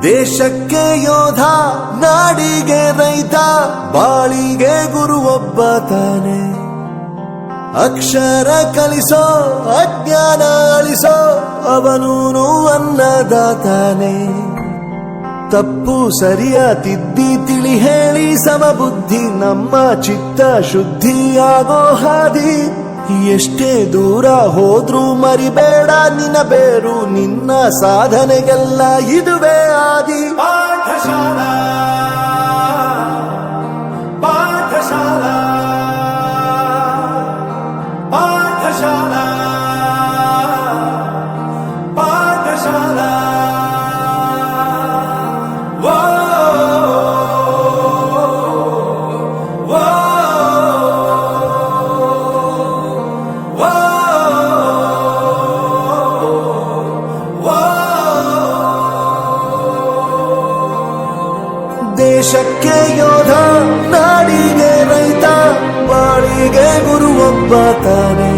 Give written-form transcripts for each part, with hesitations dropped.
ದೇಶಕ್ಕೆ ಯೋಧ, ನಾಡಿಗೆ ರೈತ, ಬಾಳಿಗೆ ಗುರು ಒಬ್ಬ ತಾನೆ. ಅಕ್ಷರ ಕಲಿಸೋ, ಅಜ್ಞಾನ ಅಳಿಸೋ, ಅವನೂನು ಅನ್ನದಾತಾನೆ. ತಪ್ಪು ಸರಿಯ ತಿದ್ದಿ ತಿಳಿ ಹೇಳಿ ಸಮಬುದ್ಧಿ, ನಮ್ಮ ಚಿತ್ತ ಶುದ್ಧಿಯಾಗೋ ಹಾದಿ. ಎಷ್ಟೇ ದೂರ ಹೋದ್ರೂ ಮರಿಬೇಡ ನಿನ್ನ ಬೇರು, ನಿನ್ನ ಸಾಧನೆಗೆಲ್ಲ ಇದುವೇ ಆದಿ. ಪಾಠಶಾಲಾ ಪಾಠಶಾಲಾ ಪಾಠಶಾಲಾ ಪಾಠಶಾಲಾ. ದೇಶಕ್ಕೆ ಯೋಧ, ನಾಡಿಗೆ ರೈತ, ಬಾಳಿಗೆ ಗುರು ಒಬ್ಬ ತಾನೆ.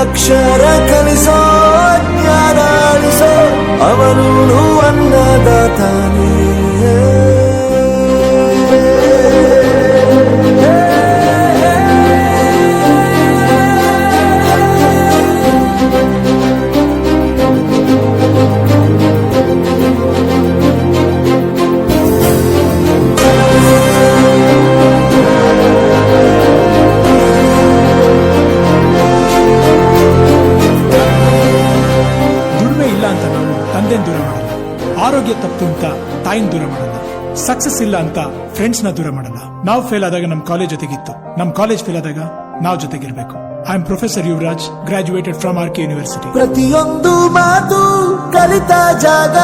ಅಕ್ಷರ ಕಲಿಸೋ, ಜ್ಞಾನ ಅಳಿಸೋ, ಅವನೂನು ಅನ್ನದಾತಾನೆ. ದೂರ ಮಾಡಲ್ಲ, ಆರೋಗ್ಯ ತಪ್ಪು ಅಂತ ತಾಯಿನ ದೂರ ಮಾಡಲ್ಲ, ಸಕ್ಸಸ್ ಇಲ್ಲ ಅಂತ ಫ್ರೆಂಡ್ಸ್ ನ ದೂರ ಮಾಡಲ್ಲ. ನಾವು ಫೇಲ್ ಆದಾಗ ನಮ್ ಕಾಲೇಜ್ ಜೊತೆಗಿತ್ತು, ನಮ್ ಕಾಲೇಜ್ ಫೇಲ್ ಆದಾಗ ನಾವು ಜೊತೆಗಿರ್ಬೇಕು. I am professor Yuvraj, graduated from RK university. ಪ್ರತಿಯೊಂದು ಮಾತು ಕಲಿತ ಜಾಗ,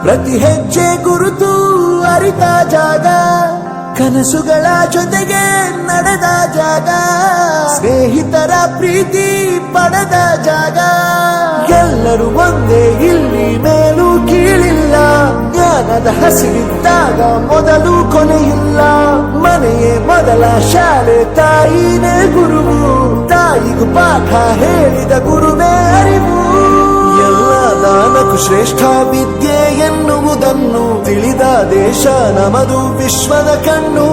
ಪ್ರತಿ ಹೆಜ್ಜೆ ಗುರುತು ಅರಿತ ಜಾಗ, ಕನಸುಗಳ ಜೊತೆಗೆ ನಡೆದ ಜಾಗ, ಸ್ನೇಹಿತರ ಪ್ರೀತಿ ಪಡೆದ ಜಾಗ. ಎಲ್ಲರೂ ಒಂದೇ, ಇಲ್ಲಿ ಮೇಲೂ ಕೀಳಿಲ್ಲ, ಜ್ಞಾನದ ಹಸಿರಿದ್ದಾಗ ಮೊದಲು ಕೊನೆಯಿಲ್ಲ. ಮನೆಯೇ ಮೊದಲ ಶಾಲೆ, ತಾಯಿನೇ ಗುರುವು, ತಾಯಿಗೂ ಪಾಠ ಹೇಳಿದ ಗುರುವೇ ಅರಿವು. ಎಲ್ಲ ದಾನಕ್ಕೂ ಶ್ರೇಷ್ಠ ವಿದ್ಯೆ ಎನ್ನುವುದನ್ನು ತಿಳಿದ ದೇಶ ನಮದು, ವಿಶ್ವದ ಕಣ್ಣು.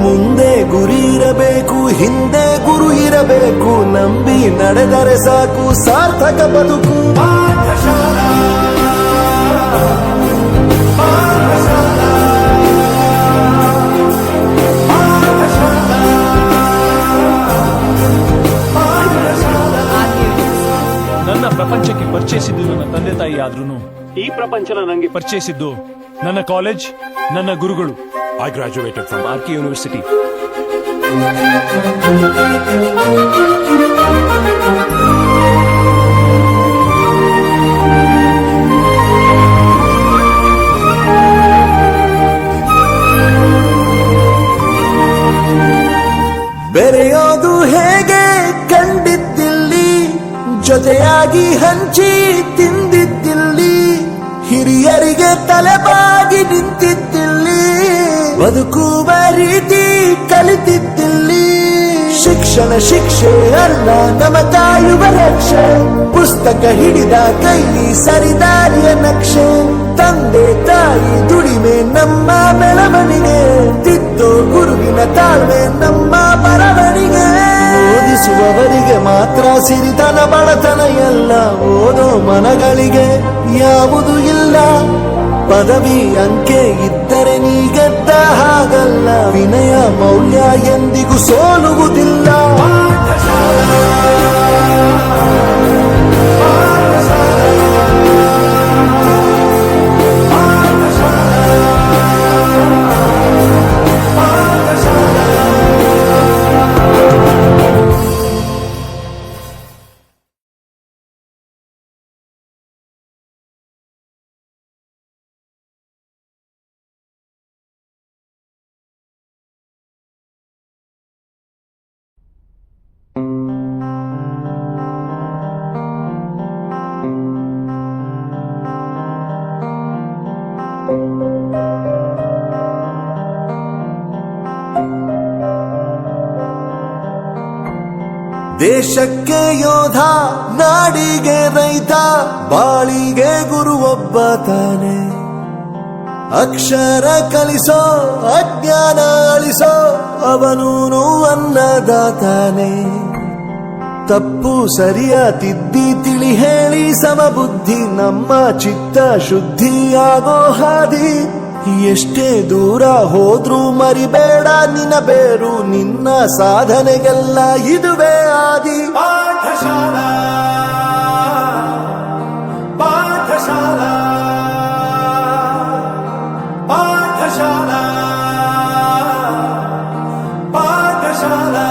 ಮುಂದೆ ಗುರಿ ಇರಬೇಕು, ಹಿಂದೆ ಗುರು ಇರಬೇಕು, ನಂಬಿ ನಡೆದರೆ ಸಾಕು ಸಾರ್ಥಕ ಬದುಕು. ಪಾಠಶಾಲಾ ಪಾಠಶಾಲಾ ಪಾಠಶಾಲಾ. ನನ್ನ ಪ್ರಪಂಚಕ್ಕೆ ಪರಿಚಯಿಸಿದ್ದು ನನ್ನ ತಂದೆ ತಾಯಿ ಆದ್ರೂ ಈ ಪ್ರಪಂಚನ ನನಗೆ ಪರಿಚಯಿಸಿದ್ದು ನನ್ನ ಕಾಲೇಜ್, ನನ್ನ ಗುರುಗಳು. I graduated from RK University. ಬೆರೆಯೋದು ಹೇಗೆ ಕಂಡಿದ್ದಿಲ್ಲಿ, ಜೊತೆಯಾಗಿ ಹಂಚಿ ತಿಂದಿದ್ದಿಲ್ಲಿ, ಹಿರಿಯರಿಗೆ ತಲೆಬಾಗಿ ನಿಂತಿದ್ದಿಲ್ಲಿ, ಬದುಕುವ ರೀತಿ ಕಲಿತಿದ್ದಿಲ್ಲಿ. ಶಿಕ್ಷಣ ಶಿಕ್ಷೆ ಅಲ್ಲ, ನಮ ಕಾಯುವ ರಕ್ಷೆ, ಪುಸ್ತಕ ಹಿಡಿದ ಕೈ ಸರಿದಾರಿಯ ನಕ್ಷೆ. ತಂದೆ ತಾಯಿ ದುಡಿಮೆ ನಮ್ಮ ಬೆಳವಣಿಗೆ, ತಿದ್ದೋ ಗುರುವಿನ ತಾಳ್ಮೆ ನಮ್ಮ ಬರವಣಿಗೆ. ಓದಿಸುವವರಿಗೆ ಮಾತ್ರ ಸಿರಿತನ ಬಡತನ ಎಲ್ಲ, ಓದೋ ಮನಗಳಿಗೆ ಯಾವುದು ಇಲ್ಲ. ಪದವಿ ಅಂಕೆ ಇದ್ದರೆ ನೀ ಗೆದ್ದ ಹಾಗಲ್ಲ, ವಿನಯ ಮೌಲ್ಯ ಎಂದಿಗೂ ಸೋಲುವುದಿಲ್ಲ. ದೇಶಕ್ಕೆ ಯೋಧ, ನಾಡಿಗೆ ರೈತ, ಬಾಳಿಗೆ ಗುರು ಒಬ್ಬ ತಾನೆ. ಅಕ್ಷರ ಕಲಿಸೋ ಅಜ್ಞಾನ ಅಳಿಸೋ ಅವನೂನು ಅನ್ನದಾತಾನೆ. ತಪ್ಪು ಸರಿಯ ತಿದ್ದಿ ತಿಳಿ ಹೇಳಿ ಸಮಬುದ್ಧಿ ನಮ್ಮ ಚಿತ್ತ ಶುದ್ಧಿಯಾಗೋ ಹಾದಿ. ಎಷ್ಟೇ ದೂರ ಹೋದ್ರೂ ಮರಿಬೇಡ ನಿನ್ನ ಬೇರು, ನಿನ್ನ ಸಾಧನೆಗೆಲ್ಲ ಇದುವೇ ಆದಿ. ಪಾಠಶಾಲಾ ಪಾಠಶಾಲಾ ಪಾಠಶಾಲಾ ಪಾಠಶಾಲಾ.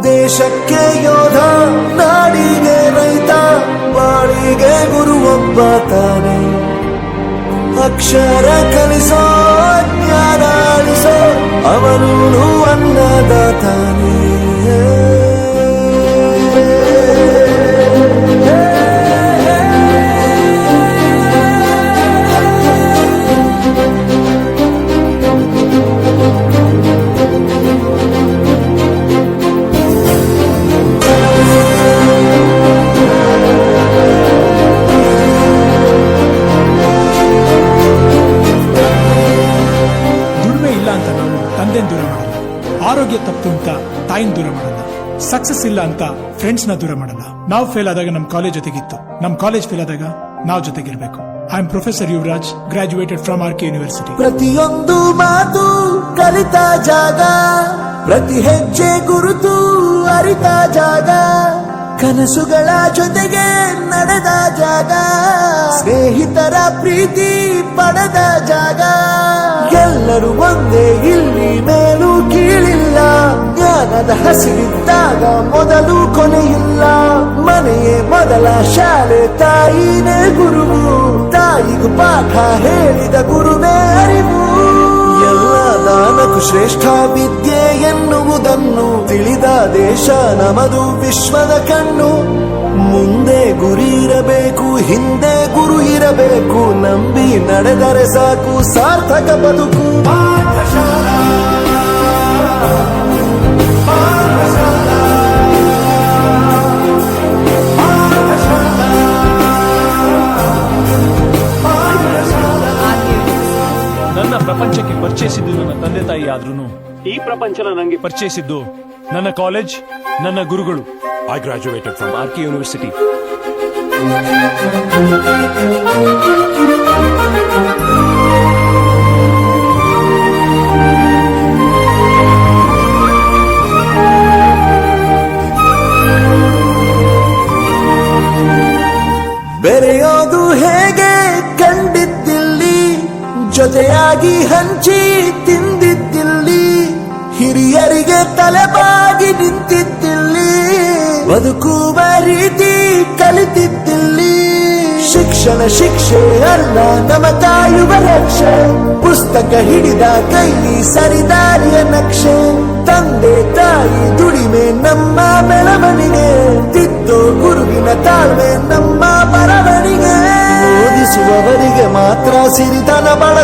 ದೇಶಕ್ಕೆ ಯೋಧ, ನಾಡಿಗೆ ರೈತ, ಬಾಳಿಗೆ ಗುರು ಒಬ್ಬ ತಾನೆ. ಅಕ್ಷರ ಕಲಿಸೋ ಜ್ಞಾನ ಅಳಿಸೋ ಅವನೂನು ಅನ್ನದಾತಾನೆ. ತಂದೆನ್ ದೂರ ಮಾಡಲ್ಲ, ಆರೋಗ್ಯ ತಪ್ಪು ಅಂತ ತಾಯಿನ ದೂರ ಮಾಡಲ್ಲ, ಸಕ್ಸಸ್ ಇಲ್ಲ ಅಂತ ಫ್ರೆಂಡ್ಸ್ ನ ದೂರ ಮಾಡಲ್ಲ. ನಾವು ಫೇಲ್ ಆದಾಗ ನಮ್ ಕಾಲೇಜ್ ಜೊತೆಗಿತ್ತು, ನಮ್ ಕಾಲೇಜ್ ಫೇಲ್ ಆದಾಗ ನಾವು ಜೊತೆಗಿರ್ಬೇಕು. I am professor Yuvraj, graduated from RK university. ಪ್ರತಿಯೊಂದು ಮಾತು ಕಲಿತ ಜಾಗ, ಪ್ರತಿ ಹೆಜ್ಜೆ ಗುರುತು ಅರಿತ ಜಾಗ, ಕನಸುಗಳ ಜೊತೆಗೆ ನಡೆದ ಜಾಗ, ಸ್ನೇಹಿತರ ಪ್ರೀತಿ ಪಡೆದ ಜಾಗ. ಎಲ್ಲರೂ ಒಂದೇ, ಇಲ್ಲಿ ಮೇಲೂ ಕೀಳಿಲ್ಲ, ಜ್ಞಾನದ ಹಸಿರಿದ್ದಾಗ ಮೊದಲು ಕೊನೆಯಿಲ್ಲ. ಮನೆಯೇ ಮೊದಲ ಶಾಲೆ, ತಾಯಿನೇ ಗುರುವು, ತಾಯಿಗೂ ಪಾಠ ಹೇಳಿದ ಗುರುವೇ ಅರಿವು. ಎಲ್ಲ ದಾನಕ್ಕೂ ಶ್ರೇಷ್ಠ ವಿದ್ಯೆ ಎನ್ನುವುದನ್ನು ತಿಳಿದ ದೇಶ ನಮದು, ವಿಶ್ವದ ಕಣ್ಣು. ಮುಂದೆ ಗುರಿ ಇರಬೇಕು, ಹಿಂದೆ ಗುರು ಇರಬೇಕು, ನಂಬಿ ನಡೆದರೆ ಸಾಕು ಸಾರ್ಥಕ ಬದುಕು. ಪಾಠಶಾಲಾ ಪಾಠಶಾಲಾ ಪಾಠಶಾಲಾ ಪಾಠಶಾಲಾ. ನನ್ನ ಪ್ರಪಂಚಕ್ಕೆ ಪರಿಚಯಿಸಿದ್ದು ನನ್ನ ತಂದೆ ತಾಯಿ ಆದ್ರೂ ಈ ಪ್ರಪಂಚನ ನಂಗೆ ಪರಿಚಯಿಸಿದ್ದು ನನ್ನ ಕಾಲೇಜ್, ನನ್ನ ಗುರುಗಳು. I graduated from RK university. ಬೆರೆಯೋದು ಹೇಗೆ ಕಂಡಿದ್ದಿಲ್ಲಿ, ಜೊತೆಯಾಗಿ ಹಂಚಿ ತಿಂದಿದ್ದಿಲ್ಲಿ, ಹಿರಿಯರಿಗೆ ತಲೆಬಾಗಿ ನಿಂತಿದ್ದಿಲ್ಲಿ, ಬದುಕುವ ರೀತಿ ಕಲಿತಿದ್ದಿಲ್ಲಿ. ಶಿಕ್ಷಣ ಶಿಕ್ಷೆ ಅಲ್ಲ ನಮ ಕಾಯುವ ರಕ್ಷೆ, ಪುಸ್ತಕ ಹಿಡಿದ ಕೈ ಸರಿದಾರಿಯ ನಕ್ಷೆ. ತಂದೆ ತಾಯಿ ದುಡಿಮೆ ನಮ್ಮ ಬೆಳವಣಿಗೆ, ತಿದ್ದೋ ಗುರುವಿನ ತಾಳ್ಮೆ ನಮ್ಮ ಬರವಣಿಗೆ. ಓದಿಸುವವರಿಗೆ ಮಾತ್ರ ಸಿರಿತನ ಬಳ